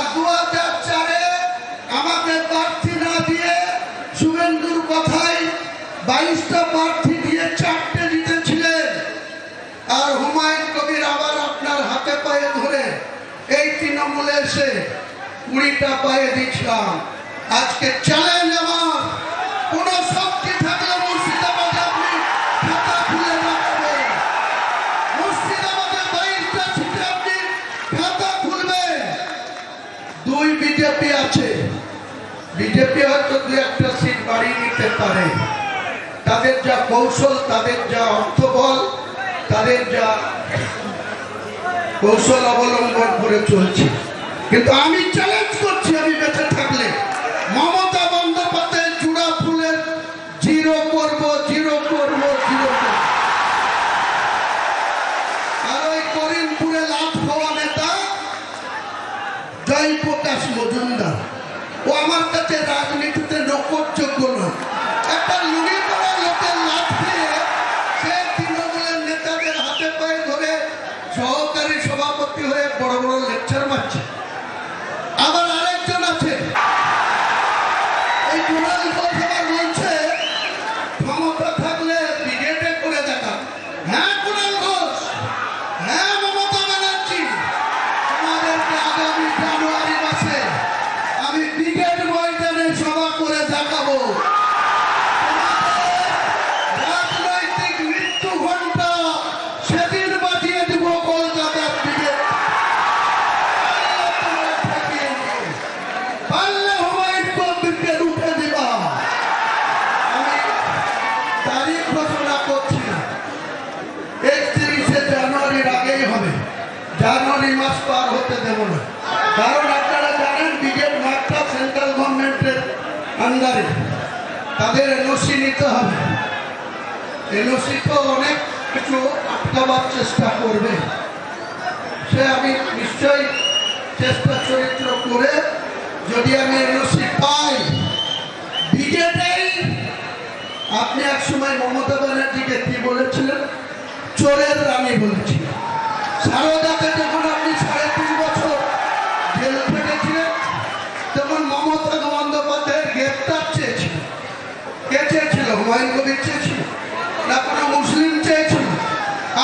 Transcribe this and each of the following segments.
আর 2004-এ আমাকে প্রার্থী না দিয়ে শুভেন্দুর কথায় 22টা প্রার্থী দিয়ে 4টে জিতেছিলেন। আর হুমায়ুন কবির আবার আপনার হাতে পায়ে ধরে এই তৃণমূলে এসে 20টা পায়ে দিয়েছিলাম। আজকে চ্যালেঞ্জ আমার, কোন শক্তি থাকলে মুর্শিদাবাদে আপনি খাতা খুলে রাখবেন। মুর্শিদাবাদে 22টা সিটে আপনি খাতা খুলবেন। 2 বিজেপি আছে, বিজেপি হয়তো 2-1টা সিট বাড়িয়ে নিতে পারে। তাদের যা কৌশল, তাদের যা অর্থবল, তাদের যা কৌশল অবলম্বন করে চলছে। কিন্তু আমি চ্যালেঞ্জ করছি, আমি বেঁচে থাকলে মমতা বন্দ্যোপাধ্যায় চূড়া ফুলের 0 করব, 0 করব, 0 করব। আর ওই করিমপুরে লাট খাওয়া নেতা জয়প্রকাশ মজুমদার, ও আমার কাছে রাজনীতিতে নকরযোগ্য নয়। একটা লুঙ্গি পরা লোকের লাট খেয়ে সে তৃণমূলের নেতাদের হাতে পায়ে ধরে সহকারী সভাপতি হয়ে বড় বড় লেকচার মারছে। আবার আরেকজন আছে, এই কুণাল ঘোষ আবার বলছে ক্ষমতা থাকলে ব্রিগেডে করে দেখা। হ্যাঁ কুণাল ঘোষ, হ্যাঁ মমতা ব্যানার্জি, তোমাদেরকে আগামী জানুয়ারি মাসে আমি ব্রিগেড ময়দানে সভা করে দেখাবো। রাজনৈতিক মৃত্যু ঘন্টা সেদিন বাজিয়ে দিব কলকাতার ব্রিগেড। পারলে হুমায়ুন কবিরকে রুখে দিবা। আমি তারিখ ঘোষণা করছি না, 31শে জানুয়ারির আগেই হবে। জানুয়ারি মাস পার হতে দেব না, কারণ আপনারা জানেন ব্রিগেড মাঠটা সেন্ট্রাল গভর্নমেন্টের আন্ডারে, তাদের এনওসি নিতে হবে। এনওসি তো অনেক কিছু আটকাবার চেষ্টা করবে, সে আমি নিশ্চয়ই চেষ্টা চরিত্র করে যদি আমি এনওসি পাই ব্রিগেডেই। আপনি এক সময় মমতা ব্যানার্জিকে কি বলেছিলেন? চোরের রানী বলেছিলেন। সারদাকে যখন আপনি 3.5 বছর জেল খেটেছিলেন, তখন মমতা বন্দ্যোপাধ্যায়ের গ্রেপ্তার চেয়েছিল। কে চেয়েছিল? হুমায়ুন কবির চেয়েছিল না কোনো মুসলিম চেয়েছিল?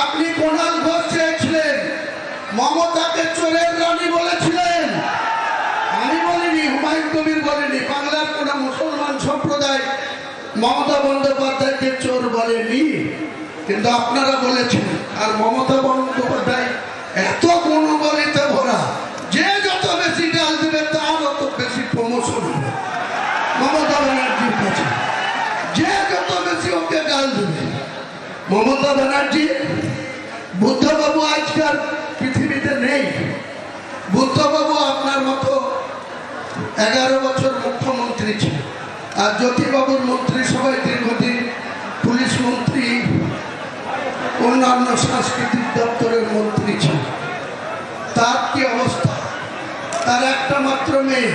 আপনি কুণাল ঘোষ চেয়েছিলেন, মমতাকে চোরের রানী বলেছিলেন। আমি বলিনি, হুমায়ুন কবির বলেনি, বাংলার কোন মুসলমান সম্প্রদায় মমতা বন্দ্যোপাধ্যায়কে চোর বলেনি, কিন্তু আপনারা বলেছেন। আর মমতা বন্দ্যোপাধ্যায় এত গুণবলিতে ভরা, যে যত বেশি গাল দেবে তার অত বেশি প্রমোশন হবে মমতা ব্যানার্জির কাছে। যে যত বেশি ওকে গাল দেবে মমতা ব্যানার্জি। বুদ্ধবাবু আজকাল পৃথিবীতে নেই। বুদ্ধবাবু আপনার মতো 11 বছর মুখ্যমন্ত্রী ছিল, আর জ্যোতিবাবুর মন্ত্রিসভায় দীর্ঘদিন পুলিশ মন্ত্রী, অন্যান্য সাংস্কৃতিক দপ্তরের মন্ত্রী ছিল। তার কি অবস্থা? তার একটা মাত্র মেয়ে,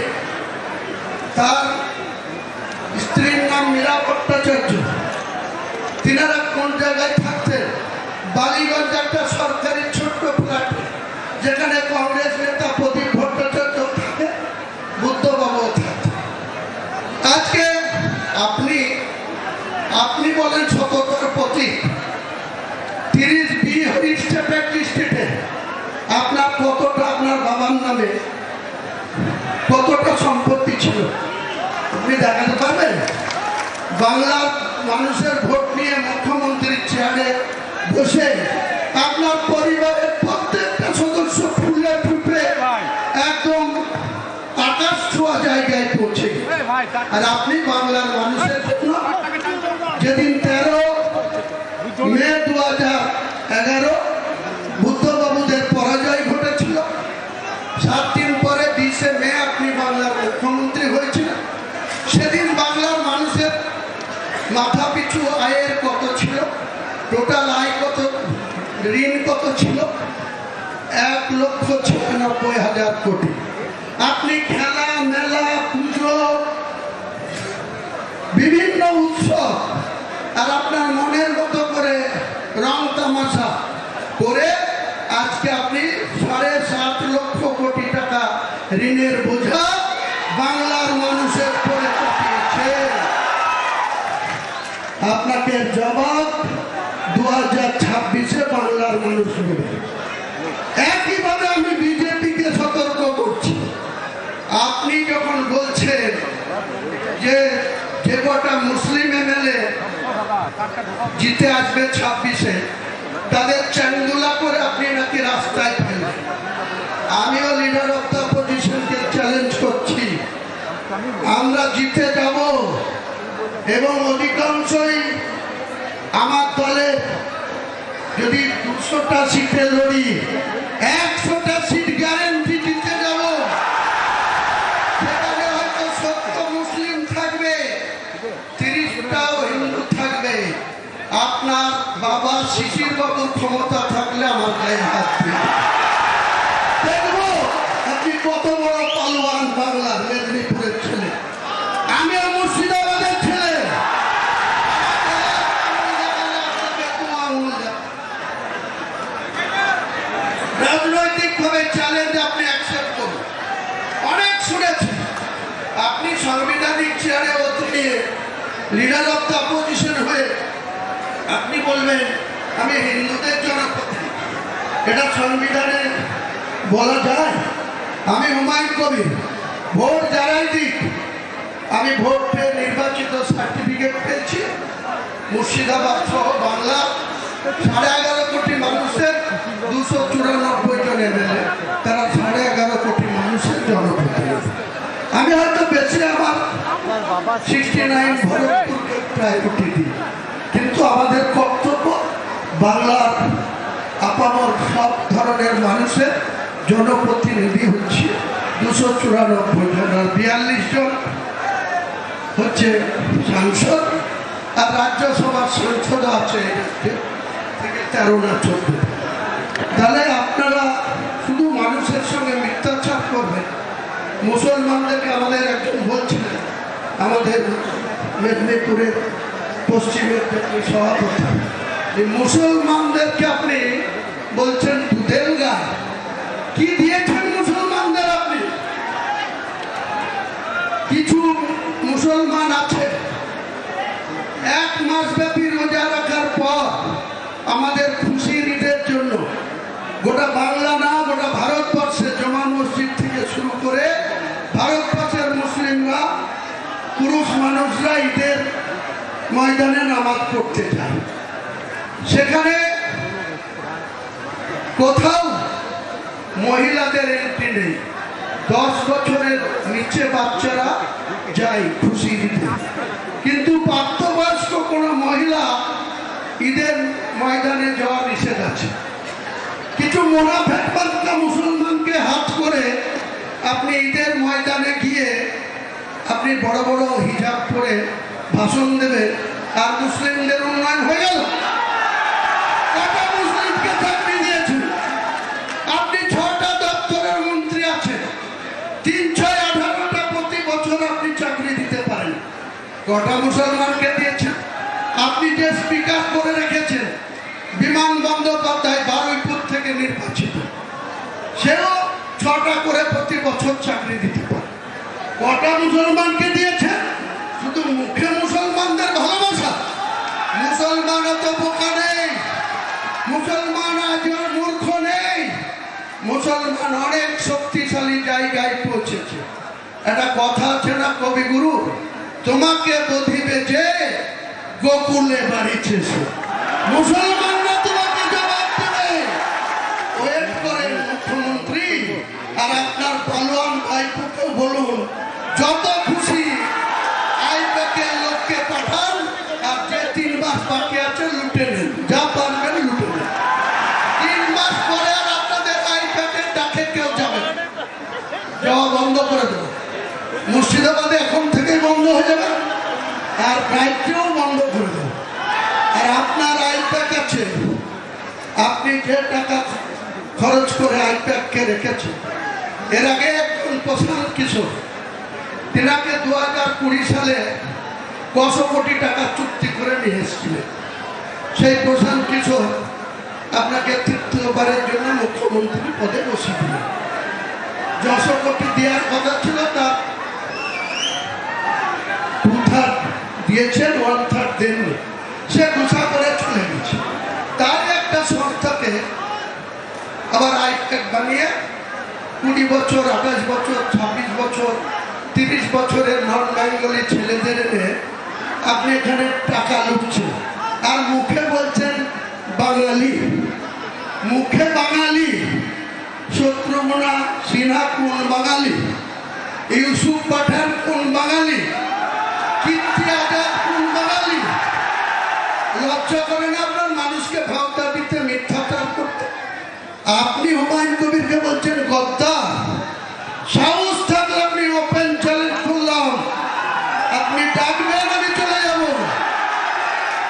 তার স্ত্রীর নাম মীরা ভট্টাচার্য। তিনারা কোন জায়গায় থাকতেন? বালিগঞ্জ একটা সরকারি ছোট্ট ফ্ল্যাটে, যেখানে কংগ্রেস নেতা প্রদীপ ভট্টাচার্য থাকে, বুদ্ধবাবু থাকে। আজকে আপনি বলেন সততার প্রতীক। 30B স্টেটে আপনার কতটা, আপনার বাবার নামে কতটা সম্পত্তি ছিল আপনি দেখাতে পারবেন? বাংলার মানুষের ভোট নিয়ে মুখ্যমন্ত্রীর চেয়ারে বসে আপনার পরিবারের প্রত্যেকটা সদস্য ফুলে ফুটে একদম আকাশ ছোঁয়া জায়গায় পৌঁছে। আর আপনি বাংলার মানুষের জন্য যেদিন 13 মে 2011 বুদ্ধবাবুদের পরাজয় ঘটেছিল, 7 দিন পরে 20শে মে আপনি বাংলার মুখ্যমন্ত্রী হয়েছিলেন। সেদিন বাংলার মানুষের মাথা পিছু আয়ের কত ছিল, টোটাল আয় কত, ঋণ কত ছিল? 1,96,000 কোটি। আপনি খেলা, মেলা, পুজো, বিভিন্ন উৎসব আর আপনার মনের মতো করে রং তামাশা করে আজকে আপনি 7.5 লক্ষ কোটি টাকা ঋণের বোঝা বাংলার মানুষের পরে চাপিয়েছে। আপনাকে জবাব 2026-এ বাংলার মানুষ দেবে। একইভাবে আমি বিজেপিকে সতর্ক করছি, আপনি যখন বলছেন যে যে কটা মুসলিম এমএলএ জিতে আসবে 26-এ তাদের চ্যাংদুলা করে আপনি নাকি রাস্তায় ফেলবেন, আমিও লিডার অফ দ্য অপোজিশনকে চ্যালেঞ্জ করছি, আমরা জিতে যাব এবং অধিকাংশই আমার দলে যদি 200টা সিটে লড়ি 100টা সিট গ্যারেন্টি জিতে যাব। সেখানে হয়তো 70 মুসলিম থাকবে, 30টাও হিন্দু থাকবে। আপনার বাবা শিশির বাবুর ক্ষমতা থাকলে আমার গায়ে হাত দিন, দেখবো আপনি কত বড় পালোয়ান। বাংলার মেদিনীপুরের ছেলে, আমিও মুর্শিদাবাদের ছেলে। রাজনৈতিক ভাবে চ্যালেঞ্জ আপনি অ্যাকসেপ্ট করুন। অনেক শুনেছেন আপনি সাংবিধানিক চেয়ারে নিয়ে লিডার অফ দ্য অপোজিশন হয়ে আপনি বলবেন আমি হিন্দুদের জনপ্রতিনিধি, এটা সংবিধানে বলা যায়? আমি হুমায়ুন কবির, ভোট যারাই দিক, আমি ভোট পেয়ে নির্বাচিত সার্টিফিকেট পেয়েছি। মুর্শিদাবাদ সহ বাংলা 11.5 কোটি মানুষের 294 জন এমএলএ, তারা 11.5 কোটি মানুষের জনপ্রতিনিধি। আমি হয়তো বেশি আমার 69 ভরতপুরকে প্রায়োরিটি দিই, কিন্তু আমাদের কর্তব্য বাংলার আপামর সব ধরনের মানুষের জনপ্রতিনিধি হচ্ছে 294 জন, আর 42 জন হচ্ছে সাংসদ, আর রাজ্যসভার সাংসদ আছে থেকে 13 না 14। তাহলে আপনারা শুধু মানুষের সঙ্গে মিথ্যাচার করবেন। মুসলমানদেরকে আমাদের একজন বলছিলেন, আমাদের মেদিনীপুরের পশ্চিমের সভাপতি, এই মুসলমানদেরকে আপনি বলছেন দুধের গায়ে। কি দিয়েছেন মুসলমানদের আপনি? কিছু মুসলমান আছে 1 মাস ব্যাপী রোজা রাখার পর আমাদের খুশির ঈদের জন্য গোটা বাংলা না গোটা ভারতবর্ষে জমা মসজিদ থেকে শুরু করে ভারতবর্ষের মুসলিমরা পুরুষ মানুষরা ঈদের ময়দানে নামাজ পড়তে যায়। সেখানে কোথাও মহিলাদের এন্ট্রি নেই। 10 বছরের নিচে বাচ্চারা যায় খুশি ঈদে, কিন্তু প্রাপ্তবয়স্ক কোনো মহিলা ঈদের ময়দানে যাওয়া নিষেধ আছে। কিছু মোনাফেকবাদা মুসলমানকে হাত করে আপনি ঈদের ময়দানে গিয়ে আপনি বড় বড় হিজাব পরে ভাষণ দেবেন, আর মুসলিমদের উন্নয়ন হয়ে গেল। কটা মুসলিমকে চাকরি দিয়েছেন আপনি? 6টা দপ্তরের মন্ত্রী আছেন, 3, 6, 18টা প্রতি বছর আপনি চাকরি দিতে পারেন। কটা মুসলমানকে দিয়েছেন? আপনি যে স্পিকার করে রেখেছেন বিমান বন্দ্যোপাধ্যায় বারুইপুর থেকে নির্বাচিত, সেও 6টা করে প্রতি বছর চাকরি দিতে পারে। কটা মুসলমানকে দিয়েছেন? শুধু মুখে মুসলমানদের ভালোবাসা। মুসলমান এত বোকা নেই, মুসলমান আজ মূর্খ নেই, মুসলমান অনেক শক্তিশালী জায়গায় পৌঁছেছে। একটা কথা আছে না কবিগুরু, তোমাকে বধিবে যে গোকুলে বাড়িছে সে। মুসলমানরা তোমাকে জবাব দেবে। ওয়েট করেন মুখ্যমন্ত্রী, আর আপনার পালোয়ান ভাইপোকেও বলুন যত খুশি আইপ্যাকের লোককে পাঠান, আর যে 3 মাস বাকি আছে লুটে নেন, যা পারবেন লুটে নেন। 3 মাস পরে আর আপনাদের আইপ্যাকের ডাকে কেউ যাবে না, যাওয়া বন্ধ করে দেবে। মুর্শিদাবাদে এখন থেকেই বন্ধ হয়ে যাবে, আর রাজ্যেও বন্ধ করে দেবে। আর আপনার আইপ্যাক আছে, আপনি যে টাকা খরচ করে আইপ্যাককে রেখেছেন। এর আগে একজন প্রশান্ত কিশোর, তিনাকে 2020 সালে 100 কোটি টাকা চুক্তি করে নিয়ে এসেছিলেন। সেই প্রশান্ত কিশোর আপনাকে তৃতীয়বারের জন্য মুখ্যমন্ত্রী পদে বসিয়ে দিলেন। 600 কোটি দেওয়ার কথা ছিল, তা 2/3 দিয়েছেন, 1/3 দেননি। সে গুছা করে চলে গেছে। তার একটা সংস্থাকে আবার আইপ্যাক বানিয়ে 20 বছর, 28 বছর, 26 বছর, 30 বছরের নন বেঙ্গলি ছেলেদের এনে আপনি এখানে টাকা লুটছেন, আর মুখে বলছেন বাঙালি। মুখে বাঙালি। শত্রুঘ্না সিনহা কোন বাঙালি? ইউসুফ পাঠান কোন বাঙালি? কীর্তি আজাদ কোন বাঙালি? লজ্জা করে না আপনার মানুষকে ভাওতা দিতে, মিথ্যাচার করতে? আপনি হুমায়ুন কবিরকে বলছেন গদ্দার। সাহস থাকলে আপনি ওপেন চ্যালেঞ্জ করলাম, আপনি ডাকবেন, আমি চলে যাব,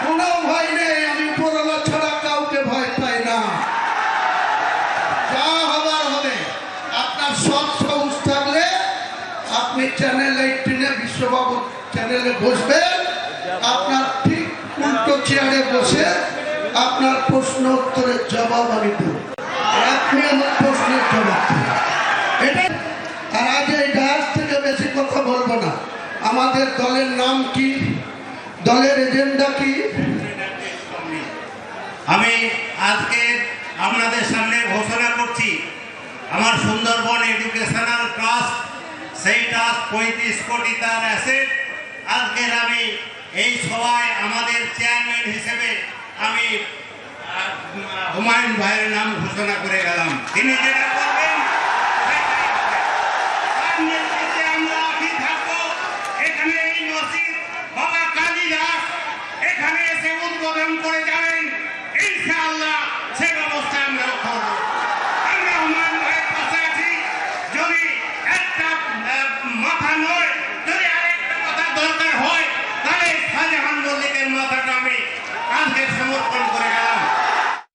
কোনো ভয় নেই। আমি উপরওয়ালা ছাড়া কাউকে ভয় পাই না। যা হবার হবে। আপনার সব সাহস থাকলে আপনি চ্যানেল 18-এ বিশ্ববাবু চ্যানেলে বসবেন, আপনার ঠিক উল্টো চেয়ারে বসে আপনার প্রশ্ন উত্তরের জবাব আমি দেব। আপনি আমার প্রশ্নের জবাব দেবেন। এটা আর আজ এই ডায়াস থেকে বেশি কথা বলবো না। আমাদের দলের নাম কি, দলের এজেন্ডা কি? আমি আজকে আপনাদের সামনে ঘোষণা করছি, আমার সুন্দরবন এডুকেশনাল ট্রাস্ট, সেই ট্রাস্ট 35 কোটি তার অ্যাসেট। আজকের আমি এই সভায় আমাদের চেয়ারম্যান হিসেবে আমি হুমায়ুন ভাইয়ের নাম ঘোষণা করে গেলাম। তিনি যেটা